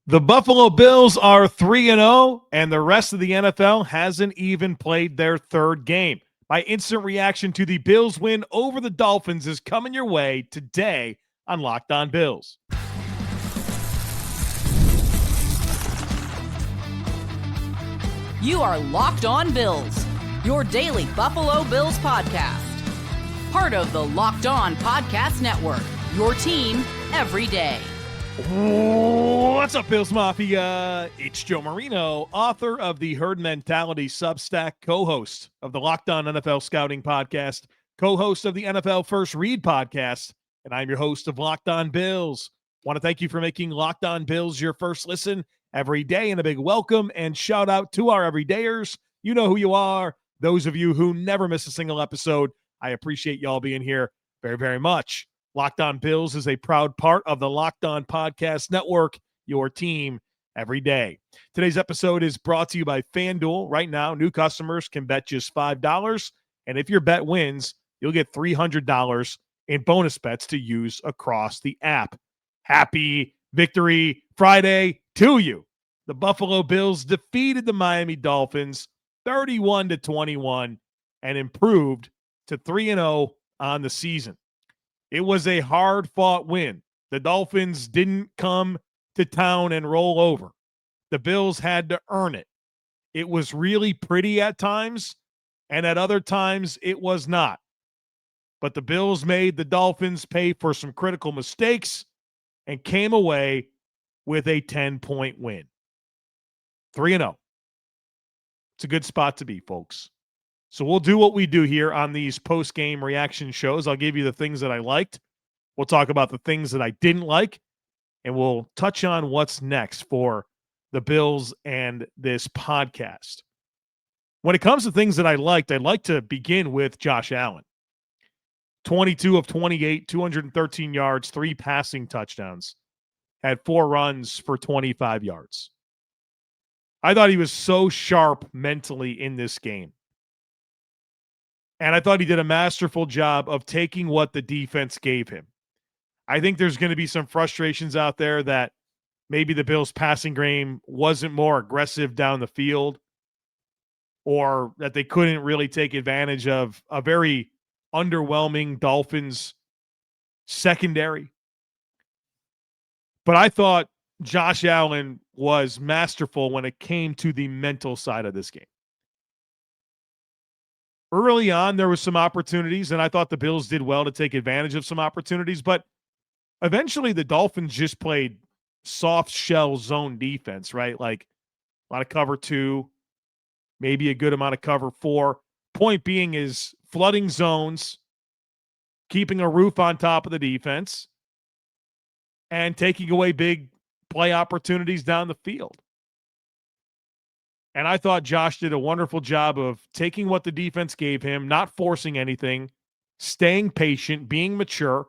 The Buffalo Bills are 3-0, and the rest of the NFL hasn't even played their third game. My instant reaction to the Bills win over the Dolphins is coming your way today on Locked On Bills. You are Locked On Bills, your daily Buffalo Bills podcast. Part of the Locked On Podcast Network, your team every day. What's up, Bills Mafia? It's Joe Marino, author of the Herd Mentality Substack, co-host of the Locked On NFL Scouting Podcast, co-host of the NFL First Read Podcast, and I'm your host of Locked On Bills. Want to thank you for making Locked On Bills your first listen every day, and a big welcome and shout out to our everydayers. You know who you are. Those of you who never miss a single episode, I appreciate y'all being here very, very much. Locked On Bills is a proud part of the Locked On Podcast Network, your team every day. Today's episode is brought to you by FanDuel. Right now, new customers can bet just $5, and if your bet wins, you'll get $300 in bonus bets to use across the app. Happy Victory Friday to you. The Buffalo Bills defeated the Miami Dolphins 31-21 and improved to 3-0 on the season. It was a hard-fought win. The Dolphins didn't come to town and roll over. The Bills had to earn it. It was really pretty at times, and at other times it was not. But the Bills made the Dolphins pay for some critical mistakes and came away with a 10-point win. 3-0. It's a good spot to be, folks. So we'll do what we do here on these post-game reaction shows. I'll give you the things that I liked. We'll talk about the things that I didn't like. And we'll touch on what's next for the Bills and this podcast. When it comes to things that I liked, I'd like to begin with Josh Allen. 22 of 28, 213 yards, 3 passing touchdowns. Had 4 runs for 25 yards. I thought he was so sharp mentally in this game. And I thought he did a masterful job of taking what the defense gave him. I think there's going to be some frustrations out there that maybe the Bills' passing game wasn't more aggressive down the field, or that they couldn't really take advantage of a very underwhelming Dolphins secondary. But I thought Josh Allen was masterful when it came to the mental side of this game. Early on, there was some opportunities, and I thought the Bills did well to take advantage of some opportunities, but eventually the Dolphins just played soft shell zone defense, right? Like a lot of cover 2, maybe a good amount of cover 4. Point being is flooding zones, keeping a roof on top of the defense, and taking away big play opportunities down the field. And I thought Josh did a wonderful job of taking what the defense gave him, not forcing anything, staying patient, being mature.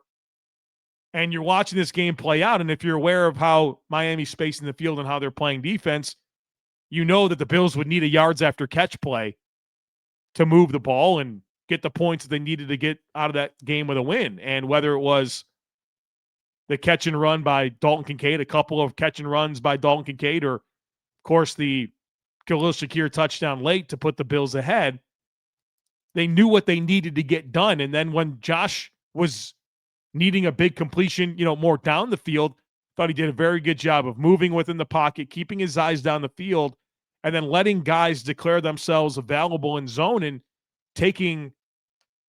And you're watching this game play out, and if you're aware of how Miami's spacing the field and how they're playing defense, you know that the Bills would need a yards after catch play to move the ball and get the points that they needed to get out of that game with a win. And whether it was the catch and run by Dalton Kincaid, a couple of catch and runs by Dalton Kincaid, or, of course, the Khalil Shakir touchdown late to put the Bills ahead, they knew what they needed to get done. And then when Josh was needing a big completion, more down the field, thought he did a very good job of moving within the pocket, keeping his eyes down the field, and then letting guys declare themselves available in zone and taking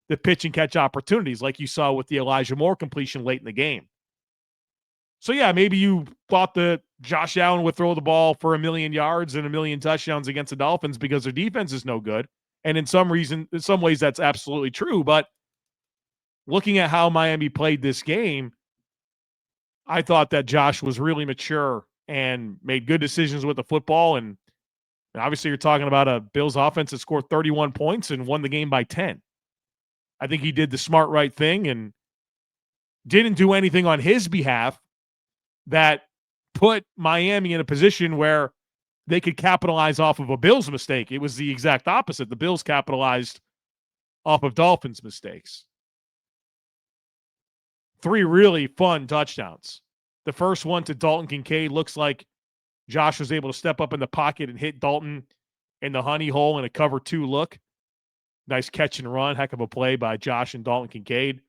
the pitch and catch opportunities like you saw with the Elijah Moore completion late in the game. So, yeah, maybe you thought that Josh Allen would throw the ball for 1,000,000 yards and 1,000,000 touchdowns against the Dolphins because their defense is no good. And in some ways, that's absolutely true. But looking at how Miami played this game, I thought that Josh was really mature and made good decisions with the football. And obviously, you're talking about a Bills offense that scored 31 points and won the game by 10. I think he did the smart right thing and didn't do anything on his behalf that put Miami in a position where they could capitalize off of a Bills mistake. It was the exact opposite. The Bills capitalized off of Dolphins mistakes. 3 really fun touchdowns. The first one to Dalton Kincaid looks like Josh was able to step up in the pocket and hit Dalton in the honey hole in a cover 2 look. Nice catch and run. Heck of a play by Josh and Dalton Kincaid.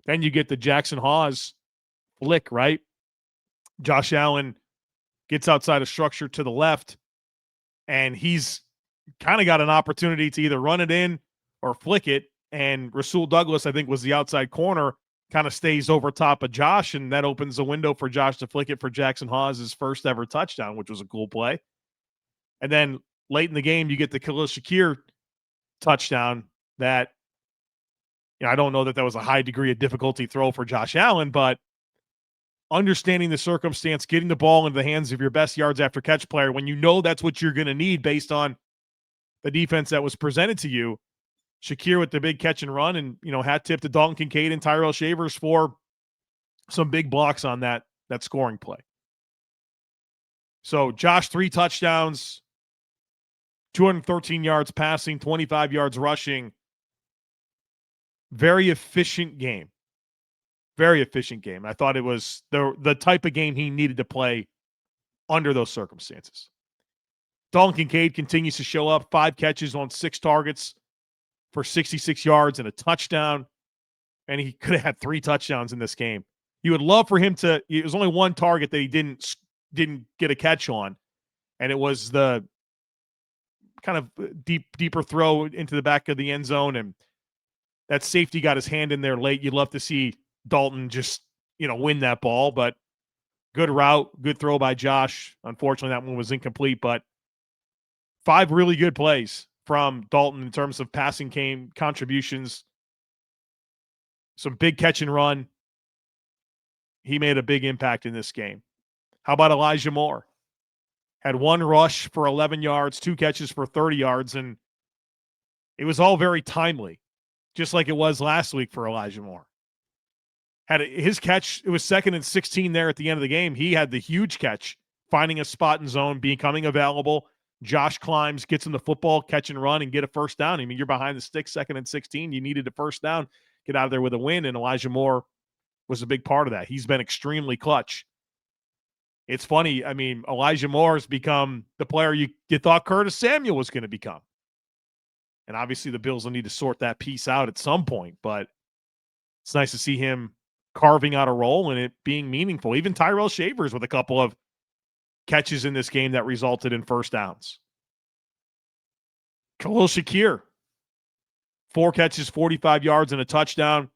Then you get the Jackson Hawes flick, right? Josh Allen gets outside of structure to the left, and he's kind of got an opportunity to either run it in or flick it. And Rasul Douglas, I think, was the outside corner, kind of stays over top of Josh, and that opens a window for Josh to flick it for Jackson Hawes' first ever touchdown, which was a cool play. And then late in the game, you get the Khalil Shakir touchdown that, I don't know that was a high degree of difficulty throw for Josh Allen, but understanding the circumstance, getting the ball into the hands of your best yards after catch player when you know that's what you're going to need based on the defense that was presented to you. Shakir with the big catch and run, and, hat tip to Dalton Kincaid and Tyrell Shavers for some big blocks on that scoring play. So Josh, 3 touchdowns, 213 yards passing, 25 yards rushing. Very efficient game. Very efficient game. I thought it was the type of game he needed to play under those circumstances. Dalton Kincaid continues to show up, 5 catches on 6 targets for 66 yards and a touchdown. And he could have had 3 touchdowns in this game. You would love for him to, it was only 1 target that he didn't get a catch on. And it was the kind of deeper throw into the back of the end zone. And that safety got his hand in there late. You'd love to see Dalton just, win that ball, but good route, good throw by Josh. Unfortunately, that one was incomplete, but 5 really good plays from Dalton in terms of passing game contributions. Some big catch and run. He made a big impact in this game. How about Elijah Moore? Had 1 rush for 11 yards, 2 catches for 30 yards, and it was all very timely, just like it was last week for Elijah Moore. Had his catch, it was 2nd and 16 there at the end of the game. He had the huge catch, finding a spot in zone, becoming available. Josh climbs, gets him the football, catch and run, and get a first down. I mean, you're behind the sticks, 2nd and 16. You needed a first down, get out of there with a win, and Elijah Moore was a big part of that. He's been extremely clutch. It's funny. I mean, Elijah Moore has become the player you thought Curtis Samuel was going to become. And obviously the Bills will need to sort that piece out at some point, but it's nice to see him carving out a role and it being meaningful. Even Tyrell Shavers with a couple of catches in this game that resulted in first downs. Khalil Shakir, 4 catches, 45 yards, and a touchdown.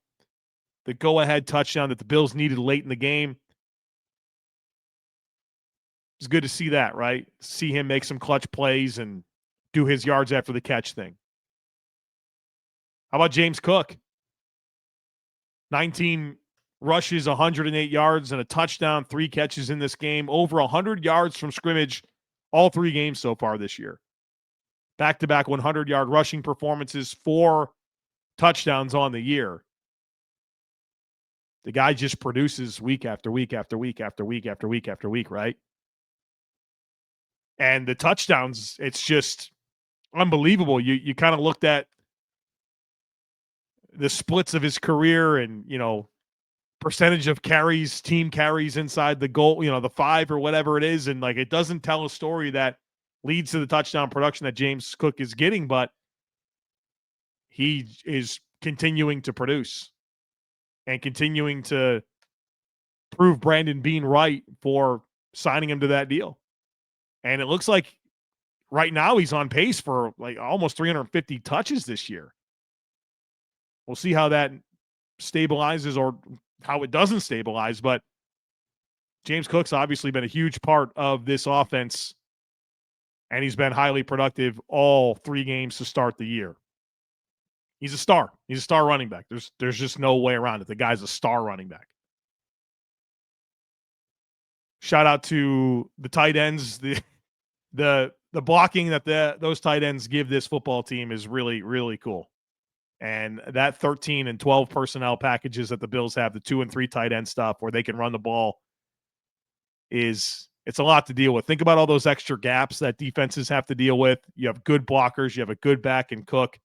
The go-ahead touchdown that the Bills needed late in the game. It's good to see that, right? See him make some clutch plays and do his yards after the catch thing. How about James Cook? 19 rushes, 108 yards, and a touchdown, 3 catches in this game. Over 100 yards from scrimmage all 3 games so far this year. Back-to-back 100-yard rushing performances, 4 touchdowns on the year. The guy just produces week after week after week after week after week after week, right? And the touchdowns, it's just unbelievable. You kind of looked at the splits of his career and, percentage of carries, team carries inside the goal, the 5 or whatever it is. And like, it doesn't tell a story that leads to the touchdown production that James Cook is getting, but he is continuing to produce and continuing to prove Brandon Beane right for signing him to that deal. And it looks like right now he's on pace for like almost 350 touches this year. We'll see how that stabilizes or how it doesn't stabilize, but James Cook's obviously been a huge part of this offense, and he's been highly productive all 3 games to start the year. He's a star. He's a star running back. There's just no way around it. The guy's a star running back. Shout out to the tight ends. The blocking that those tight ends give this football team is really, really cool. And that 13 and 12 personnel packages that the Bills have, the 2 and 3 tight end stuff where they can run the ball, it's a lot to deal with. Think about all those extra gaps that defenses have to deal with. You have good blockers. You have a good back in Cook.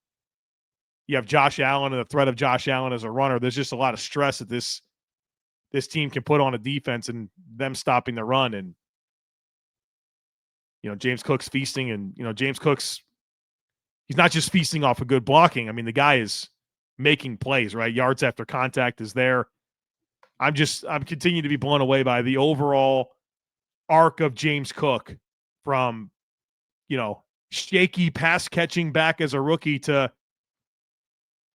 You have Josh Allen and the threat of Josh Allen as a runner. There's just a lot of stress that this team can put on a defense and them stopping the run. And James Cook's feasting, and, James Cook's, he's not just feasting off of good blocking. I mean, the guy is making plays, right? Yards after contact is there. I'm continuing to be blown away by the overall arc of James Cook from, shaky pass catching back as a rookie to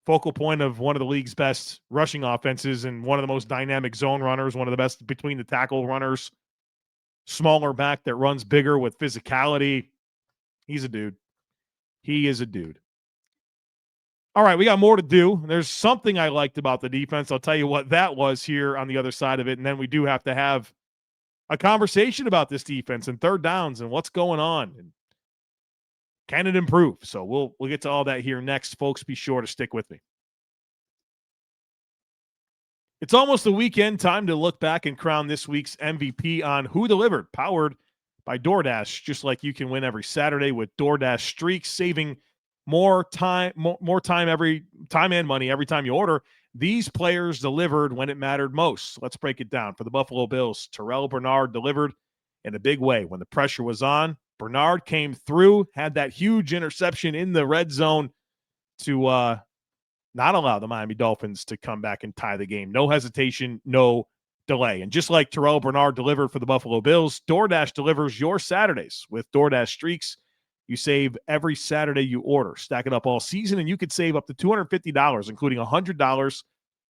focal point of one of the league's best rushing offenses and one of the most dynamic zone runners, one of the best between the tackle runners, smaller back that runs bigger with physicality. He's a dude. He is a dude. All right, we got more to do. There's something I liked about the defense. I'll tell you what that was here on the other side of it. And then we do have to have a conversation about this defense and third downs and what's going on and can it improve? So we'll get to all that here next. Folks, be sure to stick with me. It's almost the weekend. Time to look back and crown this week's MVP on Who Delivered, powered by DoorDash. Just like you can win every Saturday with DoorDash Streaks, saving more time and money every time you order. These players delivered when it mattered most. Let's break it down. For the Buffalo Bills, Terrel Bernard delivered in a big way. When the pressure was on, Bernard came through, had that huge interception in the red zone to not allow the Miami Dolphins to come back and tie the game. No hesitation, no delay. And just like Terrel Bernard delivered for the Buffalo Bills, DoorDash delivers your Saturdays with DoorDash Streaks. You save every Saturday you order. Stack it up all season, and you could save up to $250, including $100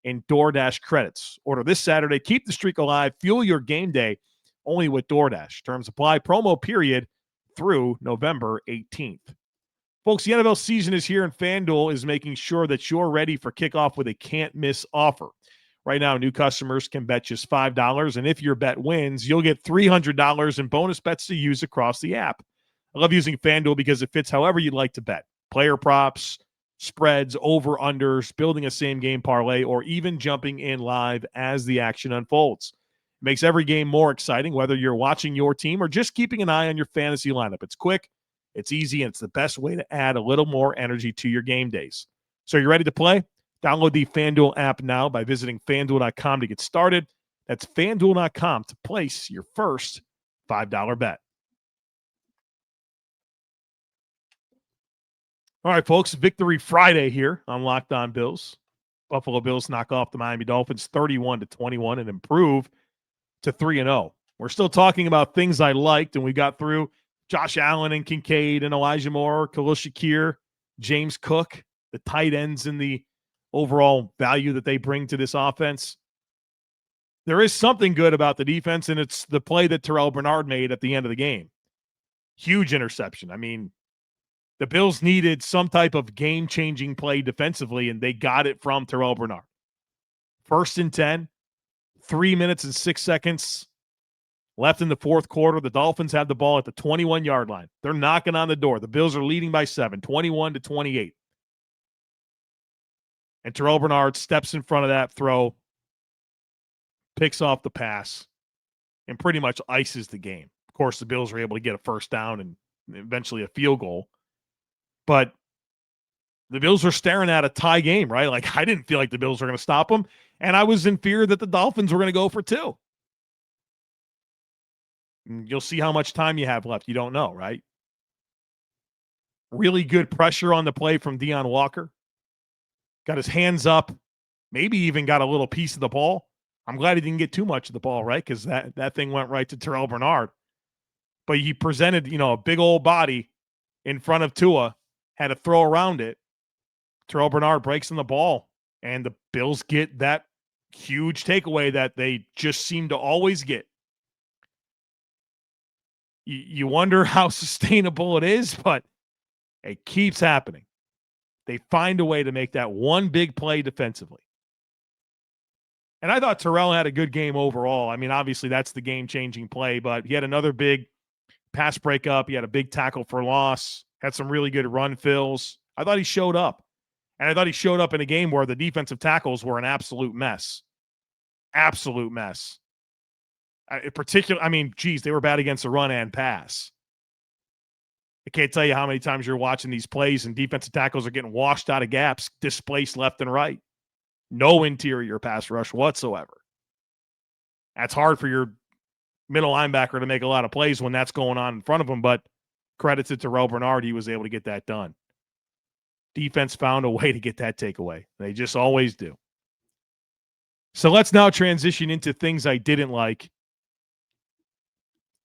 in DoorDash credits. Order this Saturday. Keep the streak alive. Fuel your game day only with DoorDash. Terms apply. Promo period through November 18th. Folks, the NFL season is here, and FanDuel is making sure that you're ready for kickoff with a can't-miss offer. Right now, new customers can bet just $5, and if your bet wins, you'll get $300 in bonus bets to use across the app. I love using FanDuel because it fits however you'd like to bet. Player props, spreads, over-unders, building a same-game parlay, or even jumping in live as the action unfolds. It makes every game more exciting, whether you're watching your team or just keeping an eye on your fantasy lineup. It's quick, it's easy, and it's the best way to add a little more energy to your game days. So you ready to play? Download the FanDuel app now by visiting FanDuel.com to get started. That's FanDuel.com to place your first $5 bet. All right, folks, Victory Friday here on Locked On Bills. Buffalo Bills knock off the Miami Dolphins 31-21 and improve to 3-0. We're still talking about things I liked, and we got through Josh Allen and Kincaid and Elijah Moore, Khalil Shakir, James Cook, the tight ends and the overall value that they bring to this offense. There is something good about the defense, and it's the play that Terrel Bernard made at the end of the game. Huge interception. I mean, the Bills needed some type of game-changing play defensively, and they got it from Terrel Bernard. 1st and 10, 3 minutes and 6 seconds left in the fourth quarter. The Dolphins have the ball at the 21-yard line. They're knocking on the door. The Bills are leading by 7, 21-28. And Terrel Bernard steps in front of that throw, picks off the pass, and pretty much ices the game. Of course, the Bills were able to get a first down and eventually a field goal. But the Bills were staring at a tie game, right? Like, I didn't feel like the Bills were going to stop them, and I was in fear that the Dolphins were going to go for 2. And you'll see how much time you have left. You don't know, right? Really good pressure on the play from Deon Walker. Got his hands up, maybe even got a little piece of the ball. I'm glad he didn't get too much of the ball, right? Because that thing went right to Terrel Bernard. But he presented, a big old body in front of Tua, had to throw around it. Terrel Bernard breaks in the ball, and the Bills get that huge takeaway that they just seem to always get. You wonder how sustainable it is, but it keeps happening. They find a way to make that one big play defensively. And I thought Terrell had a good game overall. I mean, obviously that's the game-changing play, but he had another big pass breakup. He had a big tackle for loss, had some really good run fills. I thought he showed up. And I thought he showed up in a game where the defensive tackles were an absolute mess. Absolute mess. In particular, they were bad against the run and pass. I can't tell you how many times you're watching these plays and defensive tackles are getting washed out of gaps, displaced left and right. No interior pass rush whatsoever. That's hard for your middle linebacker to make a lot of plays when that's going on in front of him, but credit to Terrel Bernard, he was able to get that done. Defense found a way to get that takeaway. They just always do. So let's now transition into things I didn't like.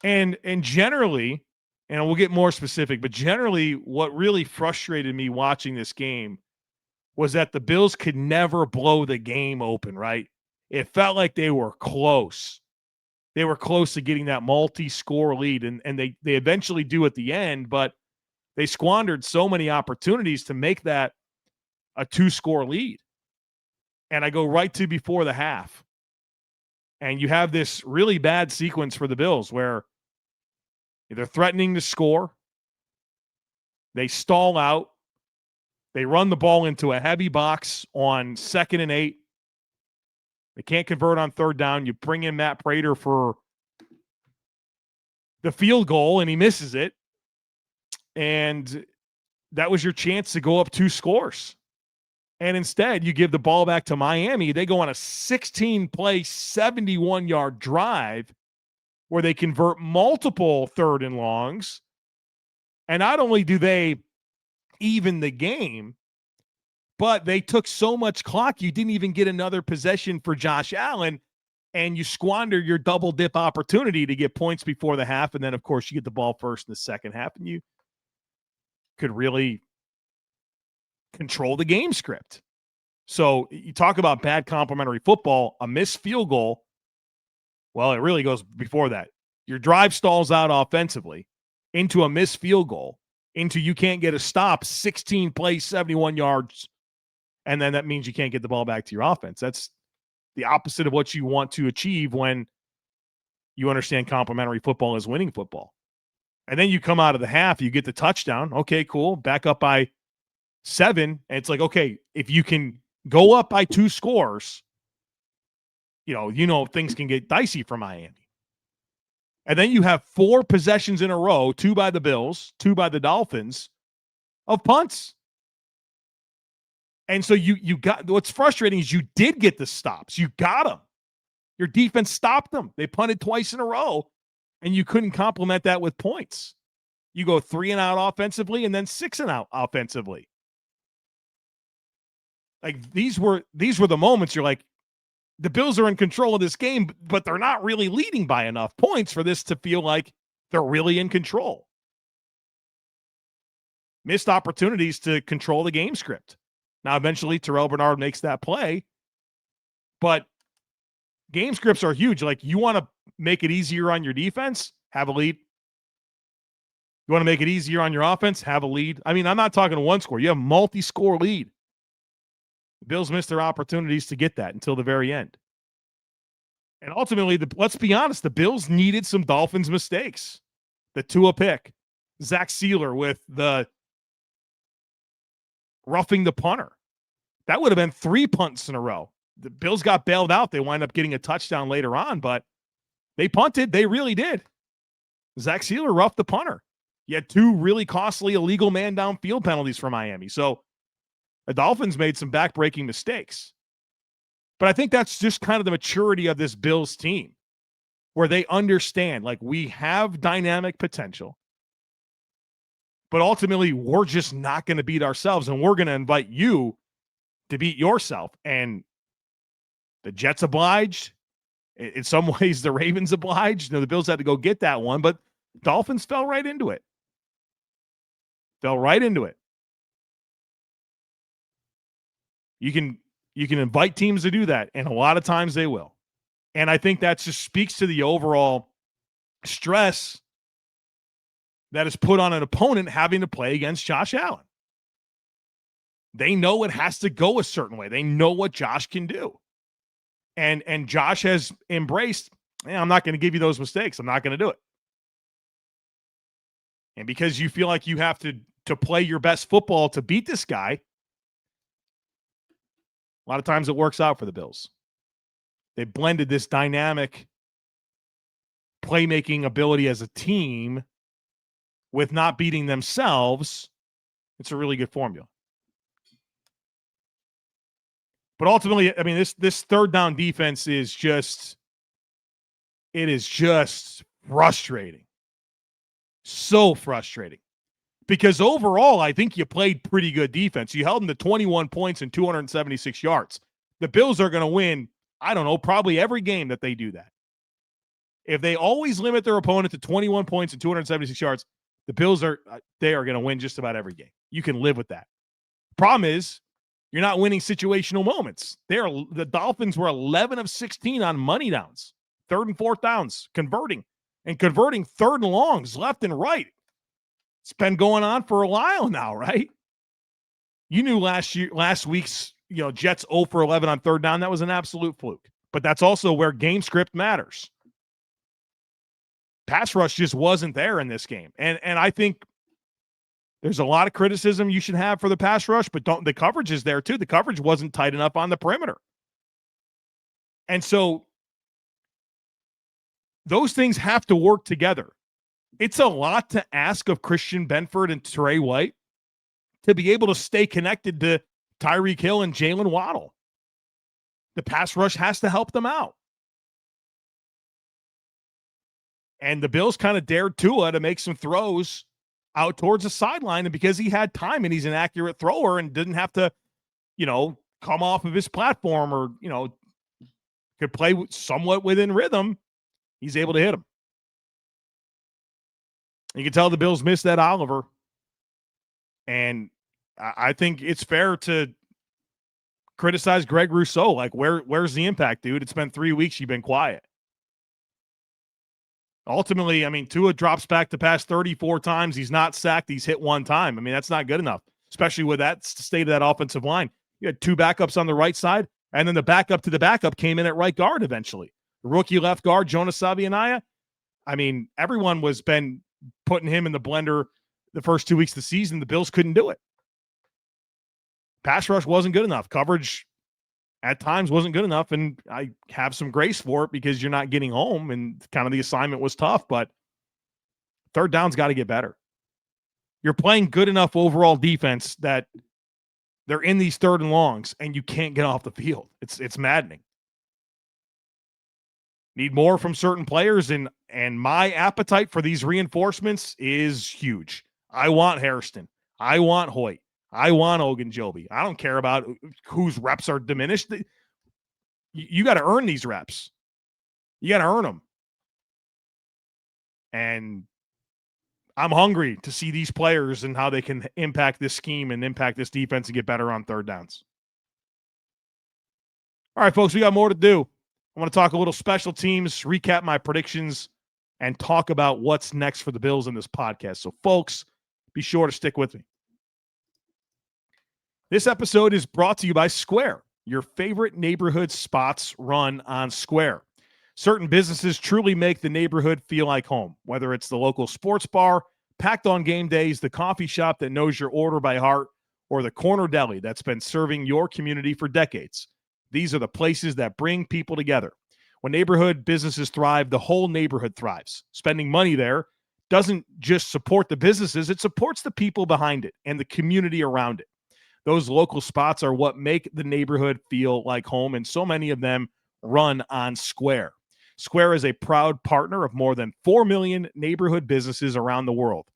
And generally, and we'll get more specific, but generally what really frustrated me watching this game was that the Bills could never blow the game open, right? It felt like they were close. They were close to getting that multi-score lead, and they eventually do at the end, but they squandered so many opportunities to make that a 2-score lead. And I go right to before the half. And you have this really bad sequence for the Bills where they're threatening to score, they stall out, they run the ball into a heavy box on 2nd and 8. They can't convert on 3rd down. You bring in Matt Prater for the field goal, and he misses it. And that was your chance to go up 2 scores. And instead, you give the ball back to Miami. They go on a 16-play, 71-yard drive where they convert multiple 3rd and longs. And not only do they even the game, but they took so much clock, you didn't even get another possession for Josh Allen, and you squander your double dip opportunity to get points before the half. And then, of course, you get the ball first in the second half, and you could really control the game script. So you talk about bad complementary football, a missed field goal. Well, it really goes before that. Your drive stalls out offensively into a missed field goal, into you can't get a stop, 16 plays, 71 yards, and then that means you can't get the ball back to your offense. That's the opposite of what you want to achieve when you understand complementary football is winning football. And then you come out of the half, you get the touchdown. Okay, cool. Back up by 7. And it's like, okay, if you can go up by 2 scores, you know things can get dicey for Miami. And then you have 4 possessions in a row, 2 by the Bills, 2 by the Dolphins, of punts. And so you got, what's frustrating is you did get the stops. You got them. Your defense stopped them. They punted twice in a row, and you couldn't complement that with points. You go 3 and out offensively and then 6 and out offensively. Like these were the moments you're like, the Bills are in control of this game, but they're not really leading by enough points for this to feel like they're really in control. Missed opportunities to control the game script. Now, eventually, Terrel Bernard makes that play, but game scripts are huge. Like, you want to make it easier on your defense? Have a lead. You want to make it easier on your offense? Have a lead. I mean, I'm not talking 1 score. You have multi-score lead. The Bills missed their opportunities to get that until the very end. And ultimately, let's be honest, the Bills needed some Dolphins mistakes. The Tua pick, Zach Sealer with the roughing the punter. That would have been 3 punts in a row. The Bills got bailed out. They wind up getting a touchdown later on, but they punted. They really did. Zach Sealer roughed the punter. You had 2 really costly illegal man down field penalties for Miami. So the Dolphins made some back-breaking mistakes. But I think that's just kind of the maturity of this Bills team, where they understand, like, we have dynamic potential, but ultimately we're just not going to beat ourselves, and we're going to invite you to beat yourself. And the Jets obliged. In some ways, the Ravens obliged. The Bills had to go get that one, but Dolphins fell right into it. You can invite teams to do that, and a lot of times they will. And I think that just speaks to the overall stress that is put on an opponent having to play against Josh Allen. They know it has to go a certain way. They know what Josh can do. And Josh has embraced, I'm not going to give you those mistakes. I'm not going to do it. And because you feel like you have to play your best football to beat this guy, a lot of times it works out for the Bills. They blended this dynamic playmaking ability as a team with not beating themselves. It's a really good formula. But ultimately, I mean, this 3rd down defense is just It is just frustrating. So frustrating. Because overall, I think you played pretty good defense. You held them to 21 points and 276 yards. The Bills are going to win, I don't know, probably every game that they do that. If they always limit their opponent to 21 points and 276 yards, the Bills are going to win just about every game. You can live with that. Problem is, you're not winning situational moments. The Dolphins were 11 of 16 on money downs, third and fourth downs, converting third and longs left and right. It's been going on for a while now, right? You knew last week's Jets 0 for 11 on third down. That was an absolute fluke. But that's also where game script matters. Pass rush just wasn't there in this game. And I think there's a lot of criticism you should have for the pass rush, but the coverage is there too. The coverage wasn't tight enough on the perimeter. And so those things have to work together. It's a lot to ask of Christian Benford and Trey White to be able to stay connected to Tyreek Hill and Jalen Waddle. The pass rush has to help them out. And the Bills kind of dared Tua to make some throws out towards the sideline, and because he had time and he's an accurate thrower and didn't have to, come off of his platform or, could play somewhat within rhythm, he's able to hit him. You can tell the Bills missed that Oliver. And I think it's fair to criticize Greg Rousseau. Like, where's the impact, dude? It's been 3 weeks. You've been quiet. Ultimately, Tua drops back to pass 34 times. He's not sacked. He's hit one time. That's not good enough, especially with that state of that offensive line. You had two backups on the right side, and then the backup to the backup came in at right guard eventually. The rookie left guard, Jonas Savianaya. Everyone was been putting him in the blender the first 2 weeks of the season. The Bills couldn't do it. Pass rush wasn't good enough. Coverage at times wasn't good enough, and I have some grace for it because you're not getting home, and kind of the assignment was tough, but third down's got to get better. You're playing good enough overall defense that they're in these third and longs, and you can't get off the field. It's maddening. Need more from certain players, and my appetite for these reinforcements is huge. I want Hairston. I want Hoyt. I want Ogunjobi. I don't care about whose reps are diminished. You got to earn these reps. You got to earn them. And I'm hungry to see these players and how they can impact this scheme and impact this defense and get better on third downs. All right, folks, we got more to do. I want to talk a little special teams, recap my predictions, and talk about what's next for the Bills in this podcast. So, folks, be sure to stick with me. This episode is brought to you by Square. Your favorite neighborhood spots run on Square. Certain businesses truly make the neighborhood feel like home, whether it's the local sports bar, packed on game days, the coffee shop that knows your order by heart, or the corner deli that's been serving your community for decades. These are the places that bring people together. When neighborhood businesses thrive, the whole neighborhood thrives. Spending money there doesn't just support the businesses, it supports the people behind it and the community around it. Those local spots are what make the neighborhood feel like home, and so many of them run on Square. Square is a proud partner of more than 4 million neighborhood businesses around the world.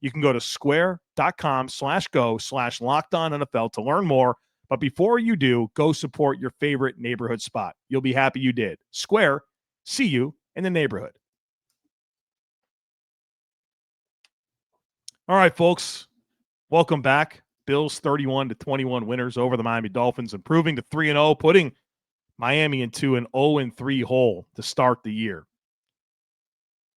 You can go to square.com/go/LockedOnNFL to learn more. But before you do, go support your favorite neighborhood spot. You'll be happy you did. Square, see you in the neighborhood. All right, folks, welcome back. Bills 31-21 winners over the Miami Dolphins, improving to 3-0, putting Miami into an 0-3 hole to start the year.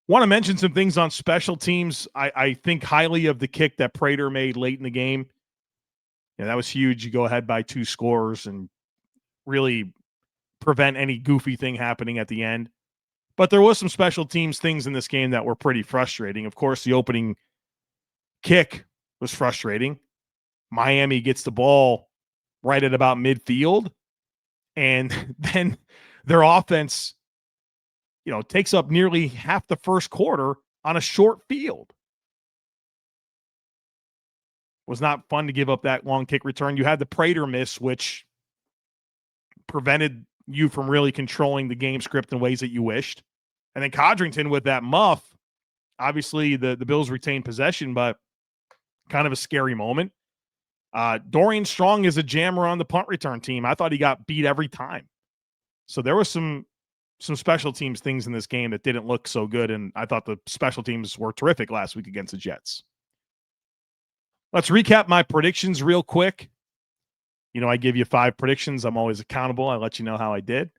Want to mention some things on special teams. I think highly of the kick that Prater made late in the game. Yeah, that was huge. You go ahead by 2 scores and really prevent any goofy thing happening at the end. But there was some special teams things in this game that were pretty frustrating. Of course, the opening kick was frustrating. Miami gets the ball right at about midfield, and then their offense, takes up nearly half the first quarter on a short field. Was not fun to give up that long kick return. You had the Prater miss, which prevented you from really controlling the game script in ways that you wished. And then Codrington with that muff, obviously the Bills retained possession, but kind of a scary moment. Dorian Strong is a jammer on the punt return team. I thought he got beat every time. So there was some special teams things in this game that didn't look so good, and I thought the special teams were terrific last week against the Jets. Let's recap my predictions real quick. I give you 5 predictions. I'm always accountable. I let you know how I did.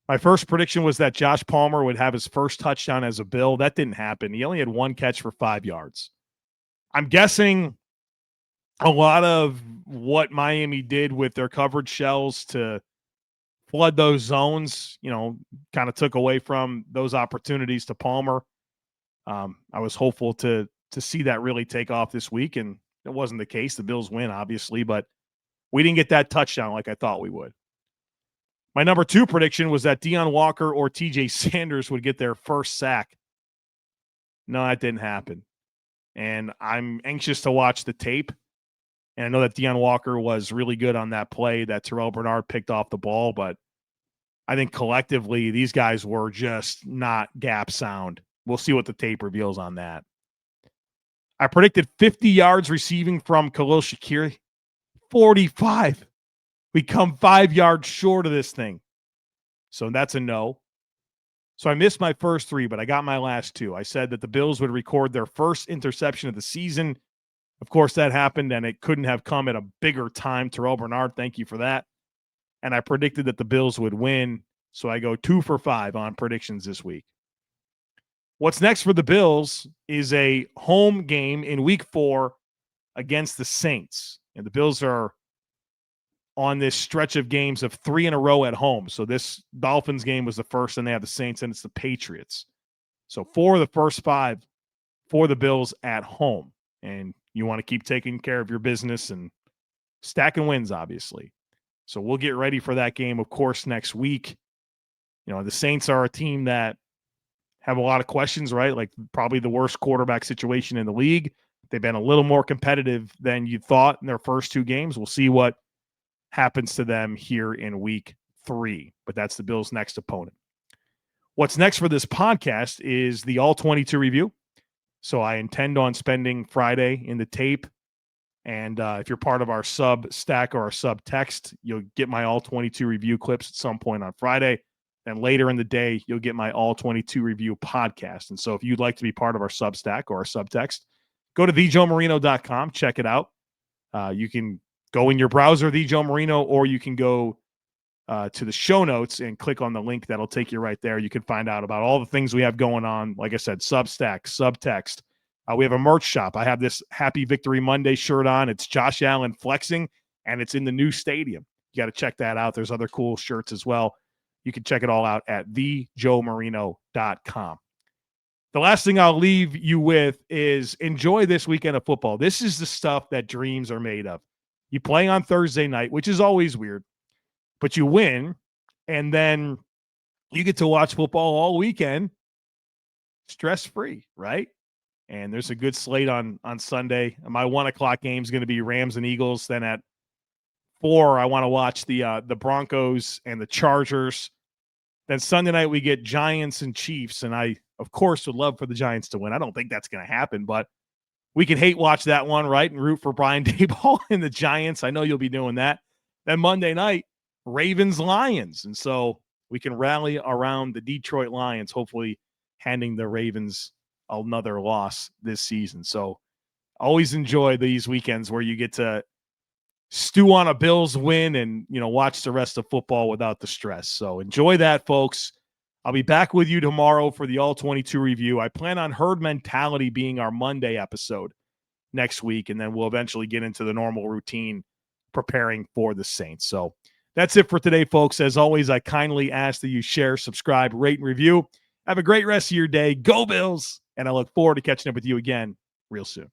My first prediction was that Josh Palmer would have his first touchdown as a Bill. That didn't happen. He only had 1 catch for 5 yards. I'm guessing a lot of what Miami did with their coverage shells to flood those zones, kind of took away from those opportunities to Palmer. I was hopeful to see that really take off this week, and it wasn't the case. The Bills win, obviously, but we didn't get that touchdown like I thought we would. My number 2 prediction was that Deion Walker or TJ Sanders would get their first sack. No, that didn't happen. And I'm anxious to watch the tape. And I know that Deion Walker was really good on that play that Terrel Bernard picked off the ball, but I think collectively these guys were just not gap sound. We'll see what the tape reveals on that. I predicted 50 yards receiving from Khalil Shakir. 45. We come 5 yards short of this thing. So that's a no. So I missed my first 3, but I got my last 2. I said that the Bills would record their first interception of the season. Of course, that happened, and it couldn't have come at a bigger time. Terrel Bernard, thank you for that. And I predicted that the Bills would win. So I go 2 for 5 on predictions this week. What's next for the Bills is a home game in week 4 against the Saints. And the Bills are on this stretch of games of 3 in a row at home. So this Dolphins game was the first, and they have the Saints, and it's the Patriots. So 4 of the first 5 for the Bills at home. And you want to keep taking care of your business and stacking wins, obviously. So we'll get ready for that game, of course, next week. The Saints are a team that have a lot of questions, right? Like probably the worst quarterback situation in the league. They've been a little more competitive than you thought in their first 2 games. We'll see what happens to them here in week 3, but that's the Bills' next opponent. What's next for this podcast is the All-22 review. So I intend on spending Friday in the tape. And if you're part of our sub stack or our sub text, you'll get my All-22 review clips at some point on Friday. And later in the day, you'll get my All-22 review podcast. And so if you'd like to be part of our sub stack or our sub text, go to thejoemarino.com, check it out. You can go in your browser, The Joe Marino, or you can go to the show notes and click on the link. That'll take you right there. You can find out about all the things we have going on. Like I said, Substack, Subtext. We have a merch shop. I have this Happy Victory Monday shirt on. It's Josh Allen flexing, and it's in the new stadium. You got to check that out. There's other cool shirts as well. You can check it all out at thejoemarino.com. The last thing I'll leave you with is enjoy this weekend of football. This is the stuff that dreams are made of. You play on Thursday night, which is always weird, but you win, and then you get to watch football all weekend stress-free, right? And there's a good slate on Sunday. My 1:00 game is going to be Rams and Eagles. Then at 4, I want to watch the Broncos and the Chargers. Then Sunday night we get Giants and Chiefs, and I, of course, would love for the Giants to win. I don't think that's going to happen, but we can hate watch that one, right, and root for Brian Daboll and the Giants. I know you'll be doing that. Then Monday night, Ravens-Lions, and so we can rally around the Detroit Lions, hopefully handing the Ravens another loss this season. So always enjoy these weekends where you get to stew on a Bills win and, watch the rest of football without the stress. So enjoy that, folks. I'll be back with you tomorrow for the All-22 review. I plan on herd mentality being our Monday episode next week, and then we'll eventually get into the normal routine preparing for the Saints. So that's it for today, folks. As always, I kindly ask that you share, subscribe, rate, and review. Have a great rest of your day. Go Bills! And I look forward to catching up with you again real soon.